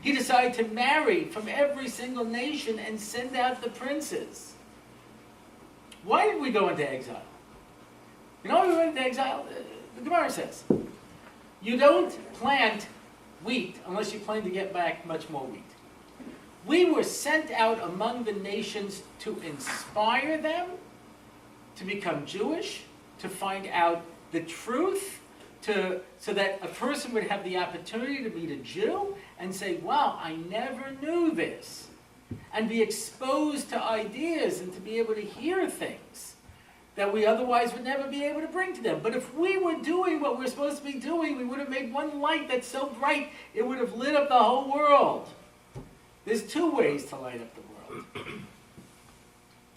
He decided to marry from every single nation and send out the princes. Why did we go into exile? You know why we went into exile? The Gemara says, you don't plant wheat unless you plan to get back much more wheat. We were sent out among the nations to inspire them to become Jewish, to find out the truth, so that a person would have the opportunity to meet a Jew and say, wow, I never knew this. And be exposed to ideas and to be able to hear things that we otherwise would never be able to bring to them. But if we were doing what we're supposed to be doing, we would have made one light that's so bright, it would have lit up the whole world. There's two ways to light up the world.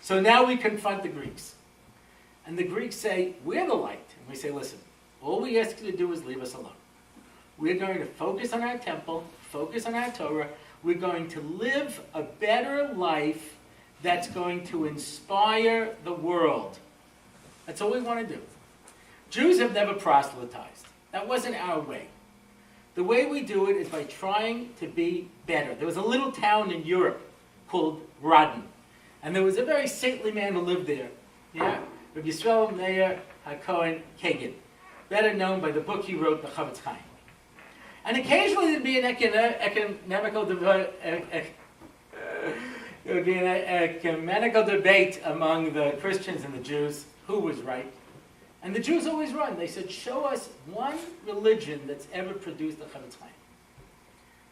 So now we confront the Greeks. And the Greeks say, we're the light. And we say, listen, all we ask you to do is leave us alone. We're going to focus on our temple, focus on our Torah. We're going to live a better life that's going to inspire the world. That's all we want to do. Jews have never proselytized. That wasn't our way. The way we do it is by trying to be better. There was a little town in Europe called Rodden. And there was a very saintly man who lived there. Yeah? Rabbi Yisrael Meir HaKohen Kagan. Better known by the book he wrote, the Chavetz Chaim. And occasionally there'd be an ecumenical debate among the Christians and the Jews, who was right. And the Jews always run. They said, show us one religion that's ever produced a Chavetz Chaim.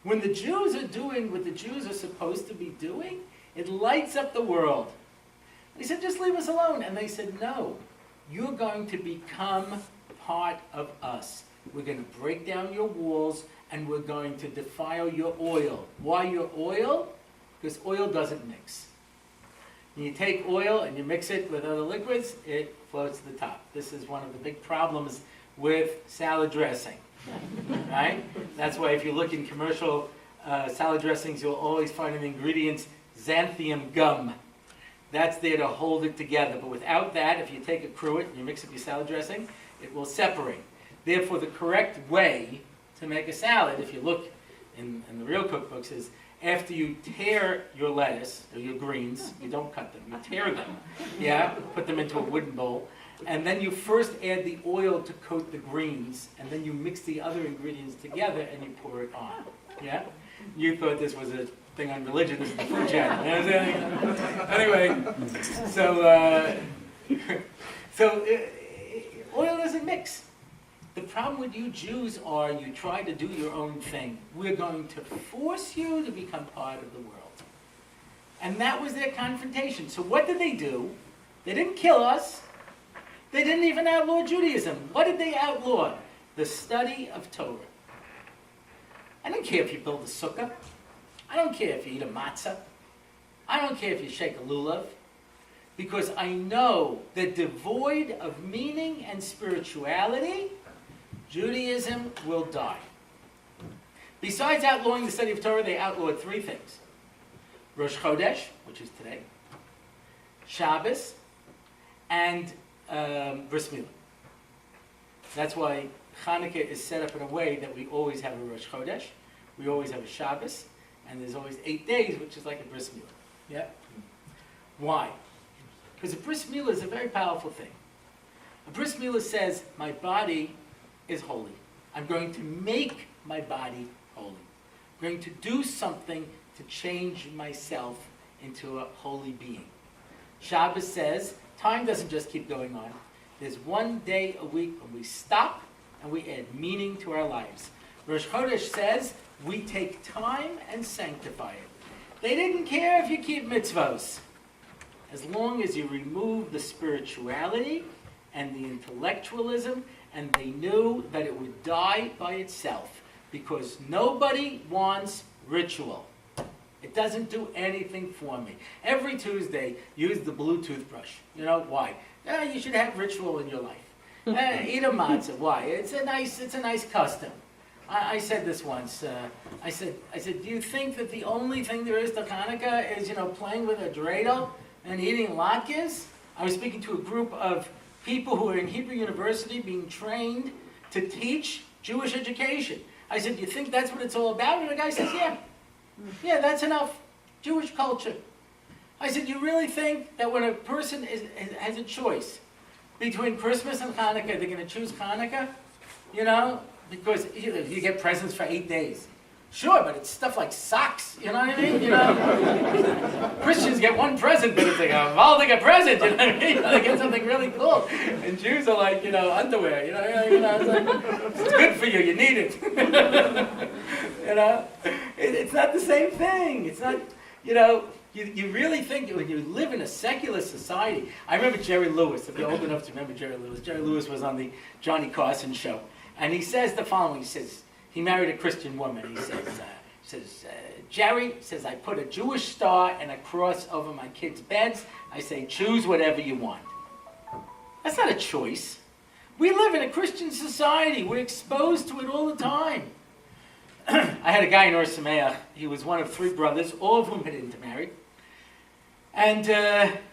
When the Jews are doing what the Jews are supposed to be doing, it lights up the world. They said, just leave us alone. And they said, no, you're going to become part of us. We're going to break down your walls, and we're going to defile your oil. Why your oil? Because oil doesn't mix. When you take oil and you mix it with other liquids, it floats to the top. This is one of the big problems with salad dressing. Right? That's why if you look in commercial salad dressings, you'll always find in the ingredients xanthium gum. That's there to hold it together. But without that, if you take a cruet and you mix up your salad dressing, it will separate. Therefore, the correct way to make a salad, if you look in the real cookbooks, is after you tear your lettuce, or your greens, you don't cut them, you tear them, yeah, put them into a wooden bowl, and then you first add the oil to coat the greens, and then you mix the other ingredients together and you pour it on, yeah? You thought this was a thing on religion, this is the food channel. You know what I'm saying? Anyway, so oil doesn't mix. The problem with you Jews are you try to do your own thing. We're going to force you to become part of the world. And that was their confrontation. So what did they do? They didn't kill us. They didn't even outlaw Judaism. What did they outlaw? The study of Torah. I don't care if you build a sukkah. I don't care if you eat a matzah. I don't care if you shake a lulav. Because I know that devoid of meaning and spirituality, Judaism will die. Besides outlawing the study of Torah, they outlawed three things. Rosh Chodesh, which is today, Shabbos, and Bris Milah. That's why Hanukkah is set up in a way that we always have a Rosh Chodesh, we always have a Shabbos, and there's always 8 days, which is like a Bris Milah. Yeah? Why? Because a Bris Milah is a very powerful thing. A Bris Milah says, my body is holy. I'm going to make my body holy. I'm going to do something to change myself into a holy being. Shabbos says, time doesn't just keep going on. There's one day a week when we stop and we add meaning to our lives. Rosh Chodesh says, we take time and sanctify it. They didn't care if you keep mitzvos. As long as you remove the spirituality and the intellectualism, and they knew that it would die by itself, because nobody wants ritual. It doesn't do anything for me. Every Tuesday, use the blue toothbrush. You know why? You should have ritual in your life. Eat a matzah. Why? It's a nice custom. I said this once. I said, do you think that the only thing there is to Hanukkah is playing with a dreidel and eating latkes? I was speaking to a group of people who are in Hebrew University being trained to teach Jewish education. I said, do you think that's what it's all about? And the guy says, yeah. Yeah, that's enough. Jewish culture. I said, you really think that when a person has a choice between Christmas and Hanukkah, they're going to choose Hanukkah? You know, because you get presents for 8 days. Sure, but it's stuff like socks, you know what I mean? You know, Christians get one present, but it's like a Valdiga present, you know what I mean? You know, they get something really cool. And Jews are like, underwear, it's like, it's good for you, you need it. You know, it's not the same thing. It's not, you really think when you live in a secular society. I remember Jerry Lewis, if you're old enough to remember Jerry Lewis. Jerry Lewis was on the Johnny Carson show. And he says the following, he says, he married a Christian woman. He says, Jerry says, I put a Jewish star and a cross over my kids' beds. I say, choose whatever you want. That's not a choice. We live in a Christian society. We're exposed to it all the time. I had a guy in Or Sameach. He was one of 3 brothers, all of whom had intermarried. And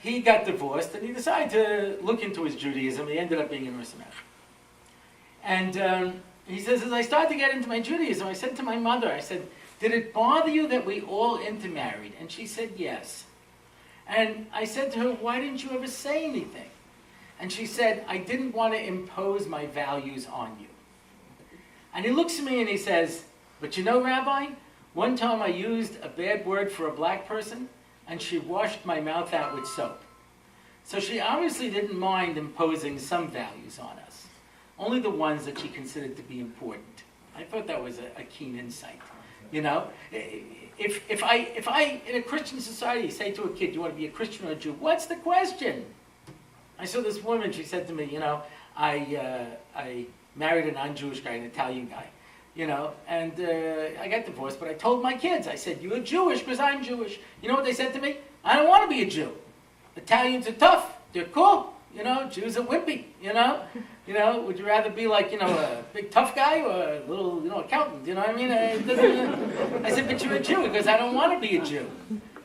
he got divorced, and he decided to look into his Judaism. He ended up being in Or Sameach. And he says, as I started to get into my Judaism, I said to my mother, I said, did it bother you that we all intermarried? And she said, yes. And I said to her, why didn't you ever say anything? And she said, I didn't want to impose my values on you. And he looks at me and he says, but you know, Rabbi, one time I used a bad word for a black person, and she washed my mouth out with soap. So she obviously didn't mind imposing some values on us. Only the ones that she considered to be important. I thought that was a keen insight. You know, if I in a Christian society say to a kid, you want to be a Christian or a Jew? What's the question? I saw this woman. She said to me, I married a non-Jewish guy, an Italian guy. And I got divorced, but I told my kids, I said, you're Jewish because I'm Jewish. You know what they said to me? I don't want to be a Jew. Italians are tough. They're cool. Jews are wimpy. Would you rather be like, a big tough guy or a little, accountant? You know what I mean? I said, but you're a Jew because I don't want to be a Jew.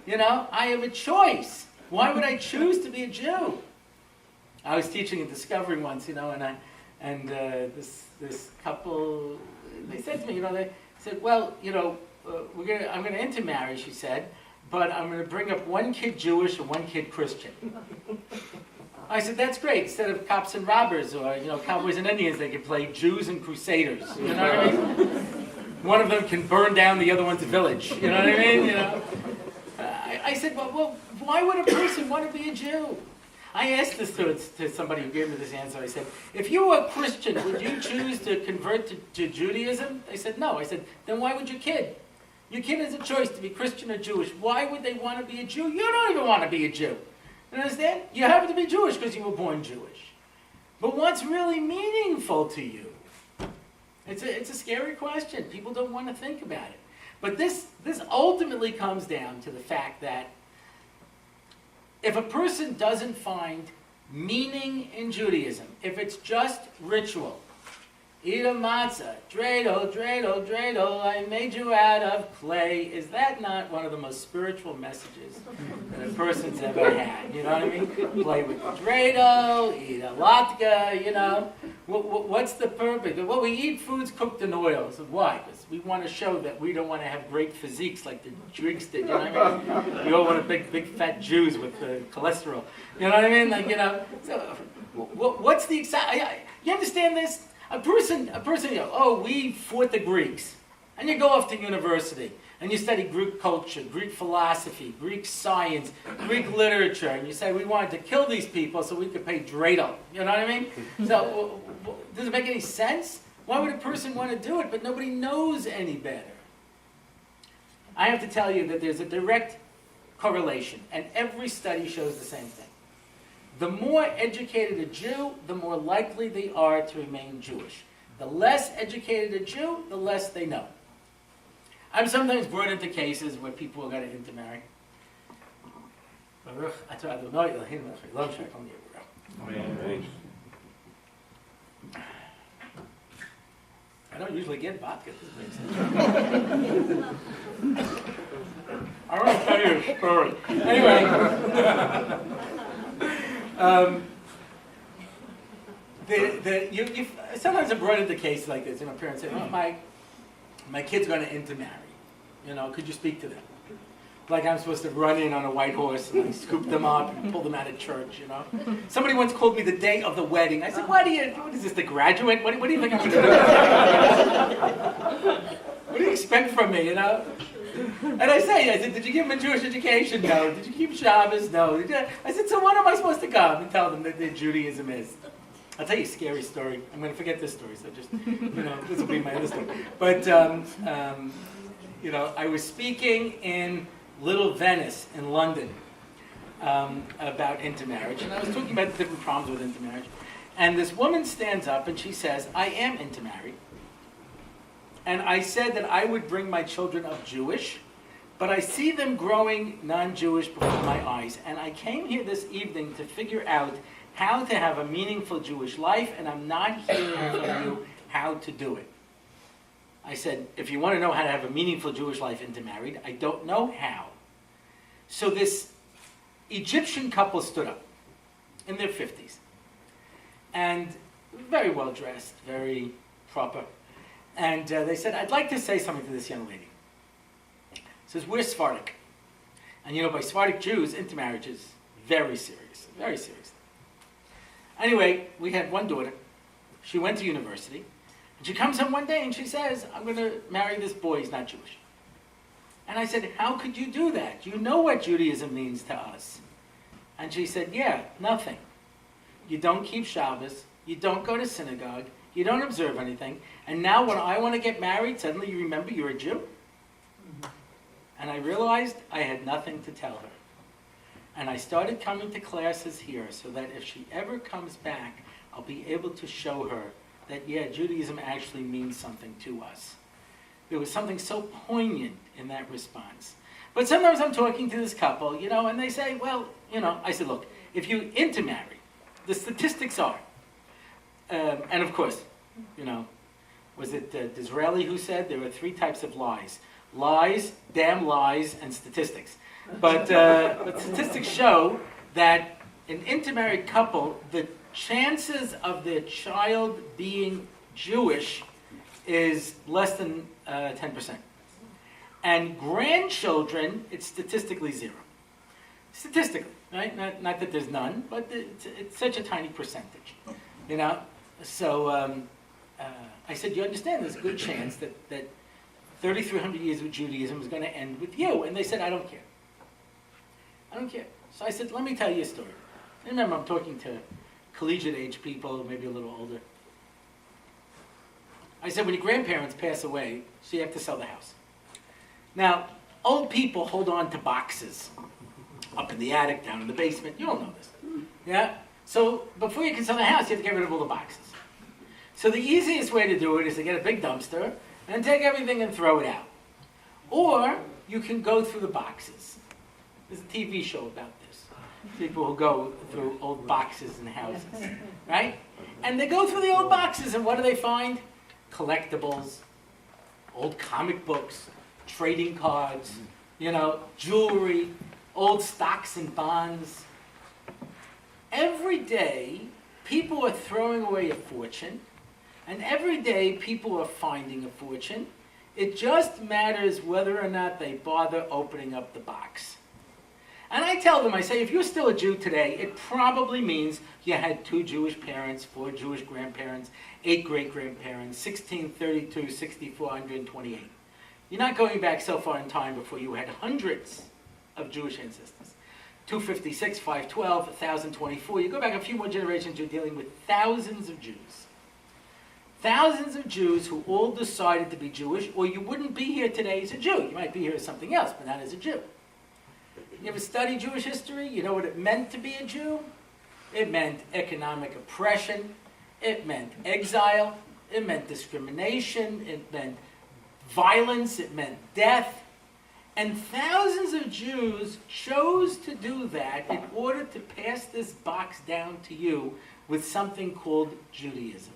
I have a choice. Why would I choose to be a Jew? I was teaching a discovery once, and this couple, they said to me, they said, well, I'm going to intermarry, she said, but I'm going to bring up one kid Jewish and one kid Christian. I said, that's great. Instead of cops and robbers or, cowboys and Indians, they can play Jews and Crusaders. You know what I mean? One of them can burn down the other one's village. You know what I mean? I said, well, why would a person want to be a Jew? I asked this to somebody who gave me this answer. I said, if you were a Christian, would you choose to convert to Judaism? They said, no. I said, then why would your kid? Your kid has a choice to be Christian or Jewish. Why would they want to be a Jew? You don't even want to be a Jew. You understand? You happen to be Jewish because you were born Jewish. But what's really meaningful to you? It's a scary question. People don't want to think about it. But this ultimately comes down to the fact that if a person doesn't find meaning in Judaism, if it's just ritual, eat a matzah, dreidel, dreidel, dreidel, I made you out of clay. Is that not one of the most spiritual messages that a person's ever had? You know what I mean? Play with the dreidel, eat a latke, What's the purpose? Well, we eat foods cooked in oil. So why? Because we want to show that we don't want to have great physiques like the Greeks did. You know what I mean? We all want to big fat Jews with cholesterol. You know what I mean? So what's the you understand this? A person, we fought the Greeks. And you go off to university, and you study Greek culture, Greek philosophy, Greek science, Greek literature, and you say, we wanted to kill these people so we could pay dreidel. You know what I mean? So, does it make any sense? Why would a person want to do it, but nobody knows any better? I have to tell you that there's a direct correlation, and every study shows the same thing. The more educated a Jew, the more likely they are to remain Jewish. The less educated a Jew, the less they know. I'm sometimes brought into cases where people are going to intermarry. I don't usually get vodka. This makes sense. I want to tell you a story. Anyway. Sometimes I'm brought into cases like this, parents say, oh, my kid's going to intermarry. Could you speak to them? Like I'm supposed to run in on a white horse and like, scoop them up and pull them out of church, Somebody once called me the day of the wedding. I said, what is this, the graduate? What do you think I'm going to do? What do you expect from me, And I said, did you give them a Jewish education? No. Did you keep Shabbos? No. I said, so when am I supposed to come and tell them that Judaism is? I'll tell you a scary story. I'm going to forget this story, so just, this will be my other story. But, I was speaking in Little Venice in London about intermarriage, and I was talking about the different problems with intermarriage. And this woman stands up and she says, I am intermarried. And I said that I would bring my children up Jewish, but I see them growing non-Jewish before my eyes. And I came here this evening to figure out how to have a meaningful Jewish life, and I'm not hearing from you how to do it. I said, if you want to know how to have a meaningful Jewish life intermarried, I don't know how. So this Egyptian couple stood up in their 50s. And very well dressed, very proper. And they said, I'd like to say something to this young lady. Says, we're Sephardic. And by Sephardic Jews, intermarriage is very serious, very serious. Anyway, we had one daughter. She went to university. And she comes home one day and she says, I'm going to marry this boy, he's not Jewish. And I said, how could you do that? You know what Judaism means to us. And she said, yeah, nothing. You don't keep Shabbos, you don't go to synagogue, you don't observe anything, and now when I want to get married, suddenly you remember you're a Jew? And I realized I had nothing to tell her. And I started coming to classes here so that if she ever comes back, I'll be able to show her that, yeah, Judaism actually means something to us. There was something so poignant in that response. But sometimes I'm talking to this couple, and they say, well, I said, look, if you intermarry, the statistics are, and of course, was it Disraeli who said there are 3 types of lies? Lies, damn lies, and statistics. But statistics show that an intermarried couple, the chances of their child being Jewish is less than 10%. And grandchildren, it's statistically 0. Statistically, right? Not that there's none, but it's such a tiny percentage. So I said, you understand there's a good chance that 3,300 years of Judaism is going to end with you. And they said, I don't care. I don't care. So I said, let me tell you a story. Remember, I'm talking to collegiate age people, maybe a little older. I said, when your grandparents pass away, so you have to sell the house. Now, old people hold on to boxes up in the attic, down in the basement. You all know this. Yeah? So before you can sell the house, you have to get rid of all the boxes. So the easiest way to do it is to get a big dumpster and take everything and throw it out. Or you can go through the boxes. There's a TV show about this. People who go through old boxes and houses, right? And they go through the old boxes, and what do they find? Collectibles, old comic books, trading cards, jewelry, old stocks and bonds. Every day, people are throwing away a fortune, and every day people are finding a fortune. It just matters whether or not they bother opening up the box. And I tell them, I say, if you're still a Jew today, it probably means you had 2 Jewish parents, 4 Jewish grandparents, 8 great-grandparents, 1632, 6428. You're not going back so far in time before you had hundreds of Jewish ancestors. 256, 512, 1024. You go back a few more generations, you're dealing with thousands of Jews. Thousands of Jews who all decided to be Jewish, or you wouldn't be here today as a Jew. You might be here as something else, but not as a Jew. You ever study Jewish history? You know what it meant to be a Jew? It meant economic oppression. It meant exile. It meant discrimination. It meant violence. It meant death. And thousands of Jews chose to do that in order to pass this box down to you with something called Judaism.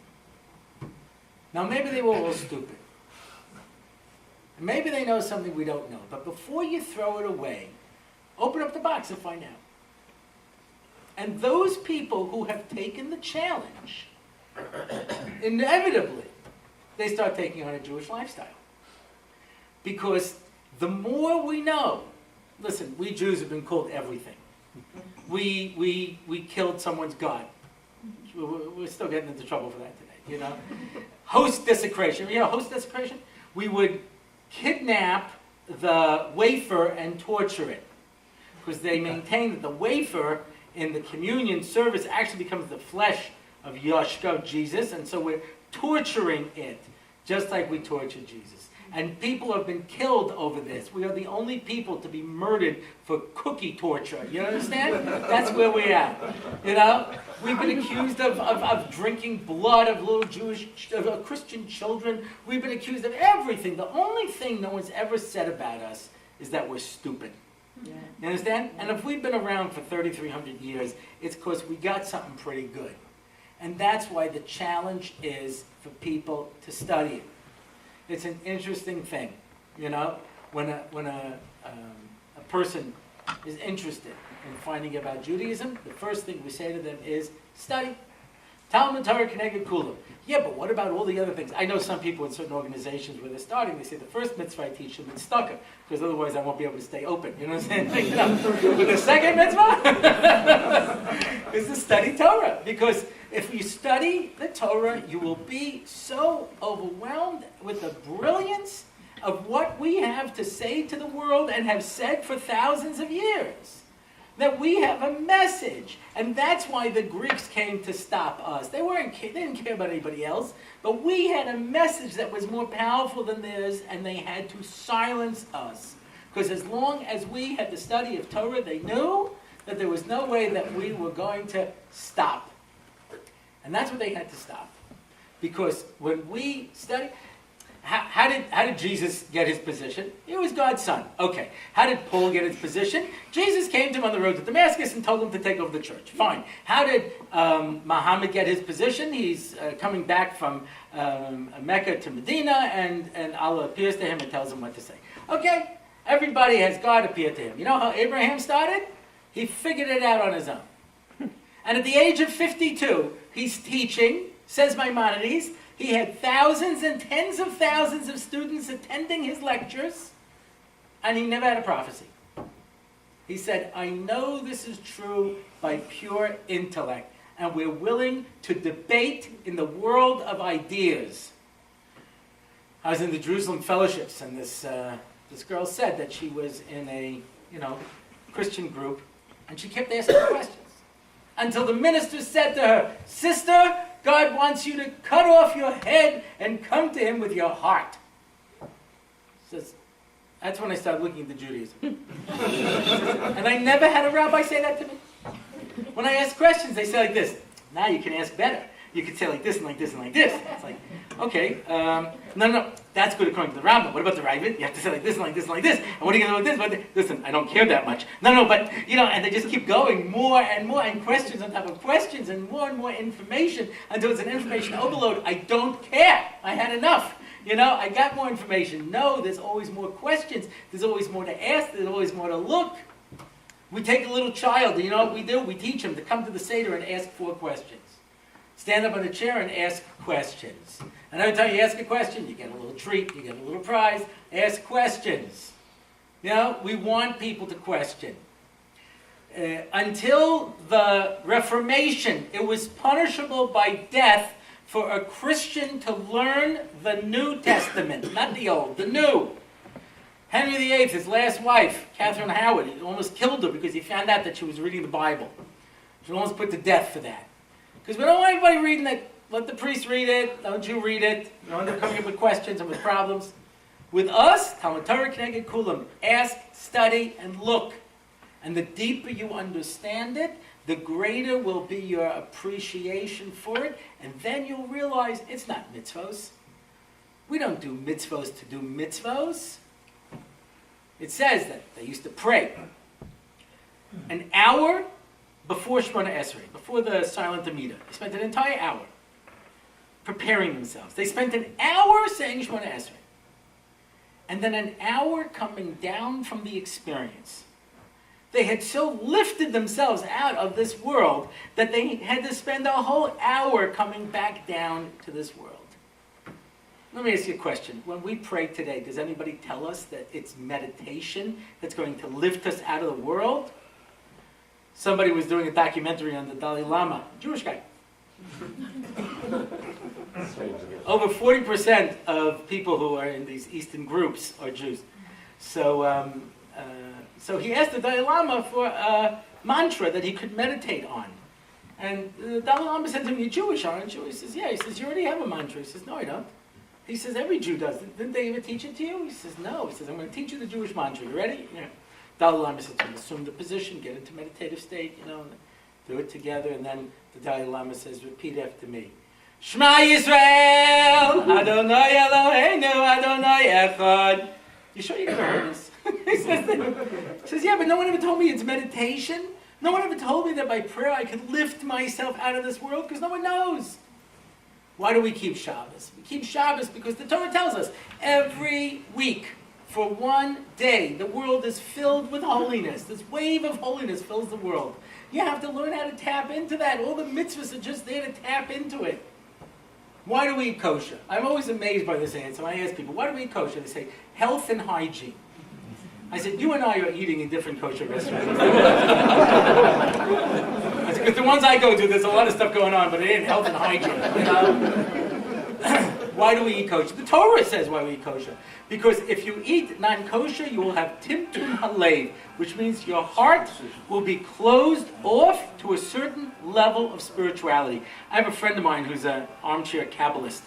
Now, maybe they were all stupid. Maybe they know something we don't know. But before you throw it away, open up the box and find out. And those people who have taken the challenge, inevitably, they start taking on a Jewish lifestyle. Because the more we know. Listen, we Jews have been called everything. We killed someone's God. We're still getting into trouble for that today, you know. Host desecration. You know, host desecration? We would kidnap the wafer and torture it. Because they maintain that the wafer in the communion service actually becomes the flesh of Yashka, Jesus, and so we're torturing it, just like we tortured Jesus. And people have been killed over this. We are the only people to be murdered for cookie torture. You understand? That's where we're at. You know? We've been accused of drinking blood of little Christian children. We've been accused of everything. The only thing no one's ever said about us is that we're stupid. Yeah. You understand? And if we've been around for 3,300 years, it's because we got something pretty good. And that's why the challenge is for people to study it. It's an interesting thing, you know, when a person is interested in finding out about Judaism, the first thing we say to them is study. Talmud Torah Keneged Kulam. Yeah, but what about all the other things? I know some people in certain organizations where they're starting, they say the first mitzvah I teach them is stucker, because otherwise I won't be able to stay open. You know what I'm saying? You know, but the second mitzvah is to study Torah, because if you study the Torah, you will be so overwhelmed with the brilliance of what we have to say to the world and have said for thousands of years. That we have a message. And that's why the Greeks came to stop us. They didn't care about anybody else, but we had a message that was more powerful than theirs, and they had to silence us. Because as long as we had the study of Torah, they knew that there was no way that we were going to stop. And that's what they had to stop. Because when we study, how did Jesus get his position? He was God's son. Okay. How did Paul get his position? Jesus came to him on the road to Damascus and told him to take over the church. Fine. How did Muhammad get his position? He's coming back from Mecca to Medina, and Allah appears to him and tells him what to say. Okay. Everybody has God appear to him. You know how Abraham started? He figured it out on his own. And at the age of 52, he's teaching, says Maimonides. He had thousands and tens of thousands of students attending his lectures, and he never had a prophecy. He said, I know this is true by pure intellect, and we're willing to debate in the world of ideas. I was in the Jerusalem fellowships, and this girl said that she was in a Christian group, and she kept asking questions. Until the minister said to her, Sister, God wants you to cut off your head and come to him with your heart. Says, that's when I started looking into Judaism. And I never had a rabbi say that to me. When I ask questions, they say like this. Now you can ask better. You can say like this and like this and like this. It's like, okay, no, that's good according to the Rambam. What about the Ravid? You have to say like this and like this and like this. And what are you going to do with this? Listen, I don't care that much. No, but, and they just keep going more and more, and questions on top of questions, and more information, until it's an information overload. I don't care. I had enough. I got more information. No, there's always more questions. There's always more to ask. There's always more to look. We take a little child, you know what we do? We teach him to come to the Seder and ask 4 questions. Stand up on a chair and ask questions. And every time you ask a question, you get a little treat, you get a little prize. Ask questions. We want people to question. Until the Reformation, it was punishable by death for a Christian to learn the New Testament, not the Old, the New. Henry VIII, his last wife, Catherine Howard, he almost killed her because he found out that she was reading the Bible. She was almost put to death for that. Because we don't want anybody reading it. Let the priest read it. Don't you read it. You don't end up coming up with questions and with problems. With us, Talmud Torah Keneged Kulam. Ask, study, and look. And the deeper you understand it, the greater will be your appreciation for it. And then you'll realize it's not mitzvos. We don't do mitzvos to do mitzvos. It says that they used to pray an hour before Shemona Esrei, before the silent Amida. They spent an entire hour preparing themselves. They spent an hour saying Shemona Esrei. And then an hour coming down from the experience. They had so lifted themselves out of this world that they had to spend a whole hour coming back down to this world. Let me ask you a question. When we pray today, does anybody tell us that it's meditation that's going to lift us out of the world? Somebody was doing a documentary on the Dalai Lama, Jewish guy. Over 40% of people who are in these Eastern groups are Jews. So, so he asked the Dalai Lama for a mantra that he could meditate on. And the Dalai Lama said to him, "You're Jewish, aren't you?" He says, "Yeah." He says, "You already have a mantra." He says, "No, I don't." He says, "Every Jew does. Didn't they ever teach it to you?" He says, "No." He says, "I'm going to teach you the Jewish mantra. You ready?" Yeah. Dalai Lama said to him, "Assume the position, get into meditative state, do it together." And then the Dalai Lama says, "Repeat after me. Shema Yisrael, Adonai Eloheinu, Adonai Echad." You sure you never heard this? He says, "Yeah, but no one ever told me it's meditation. No one ever told me that by prayer I could lift myself out of this world, because no one knows." Why do we keep Shabbos? We keep Shabbos because the Torah tells us every week, for one day, the world is filled with holiness. This wave of holiness fills the world. You have to learn how to tap into that. All the mitzvahs are just there to tap into it. Why do we eat kosher? I'm always amazed by this answer. I ask people, why do we eat kosher? They say, health and hygiene. I said, you and I are eating in different kosher restaurants. I said, because the ones I go to, there's a lot of stuff going on, but it ain't health and hygiene. Why do we eat kosher? The Torah says why we eat kosher. Because if you eat non-kosher, you will have timtum halev, which means your heart will be closed off to a certain level of spirituality. I have a friend of mine who's an armchair Kabbalist,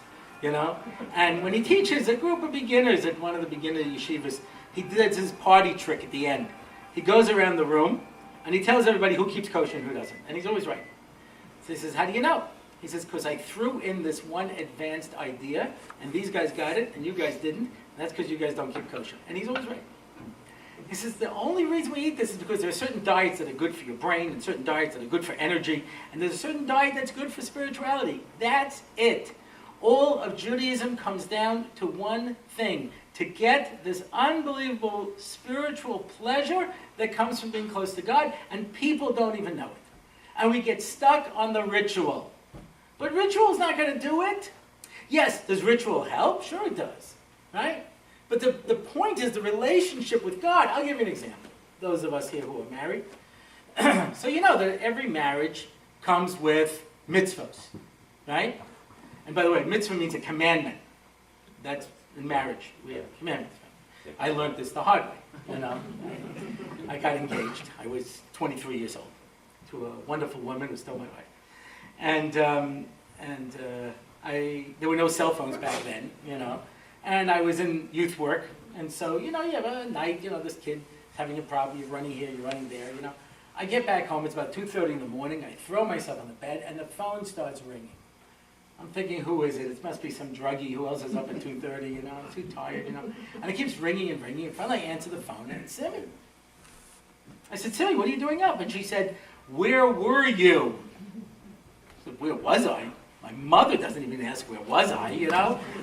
and when he teaches a group of beginners at one of the beginner yeshivas, he does his party trick at the end. He goes around the room, and he tells everybody who keeps kosher and who doesn't. And he's always right. So he says, "How do you know?" He says, "Because I threw in this one advanced idea, and these guys got it, and you guys didn't. And that's because you guys don't keep kosher." And he's always right. He says, the only reason we eat this is because there are certain diets that are good for your brain, and certain diets that are good for energy, and there's a certain diet that's good for spirituality. That's it. All of Judaism comes down to one thing: to get this unbelievable spiritual pleasure that comes from being close to God, and people don't even know it. And we get stuck on the ritual. But ritual's not going to do it. Yes, does ritual help? Sure it does, right? But the point is the relationship with God. I'll give you an example. Those of us here who are married. So you know that every marriage comes with mitzvahs, right? And by the way, mitzvah means a commandment. That's in marriage. We have commandments. I learned this the hard way, I got engaged. I was 23 years old to a wonderful woman who's still my wife. And there were no cell phones back then, And I was in youth work. And so, you have a night, this kid having a problem. You're running here, you're running there, I get back home. It's about 2:30 in the morning. I throw myself on the bed, and the phone starts ringing. I'm thinking, who is it? It must be some druggie. Who else is up at 2:30, I'm too tired, And it keeps ringing and ringing. And finally I answer the phone, and it's Simmy. I said, "Simmy, what are you doing up?" And she said, "Where were you?" I said, "Where was I?" My mother doesn't even ask, where was I,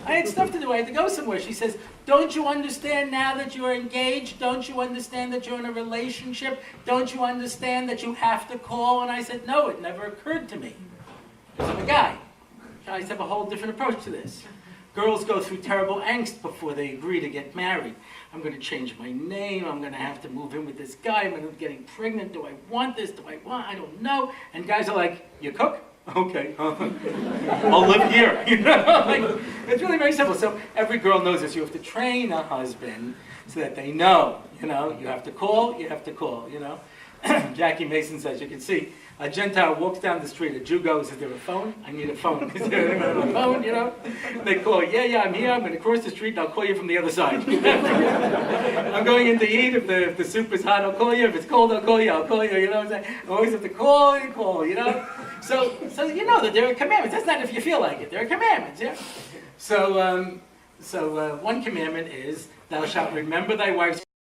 I had stuff to do. I had to go somewhere. She says, "Don't you understand now that you're engaged? Don't you understand that you're in a relationship? Don't you understand that you have to call?" And I said, "No, it never occurred to me. Because I'm a guy. Guys have a whole different approach to this. Girls go through terrible angst before they agree to get married. I'm going to change my name. I'm going to have to move in with this guy. I'm going to be getting pregnant. Do I want this? I don't know." And guys are like, "You cook? Okay. I'll live here." It's really very simple. So every girl knows this. You have to train a husband so that they know. You have to call. You have to call. Jackie Mason says, you can see, a Gentile walks down the street, a Jew goes, "Is there a phone? I need a phone." Is there a phone, They call, yeah, I'm here, I'm going to cross the street, and I'll call you from the other side. I'm going in to eat, if the soup is hot, I'll call you, if it's cold, I'll call you, you know what I'm saying? I always have to call and call, So you know that there are commandments. That's not if you feel like it, there are commandments, yeah? So one commandment is, "Thou shalt remember thy wife's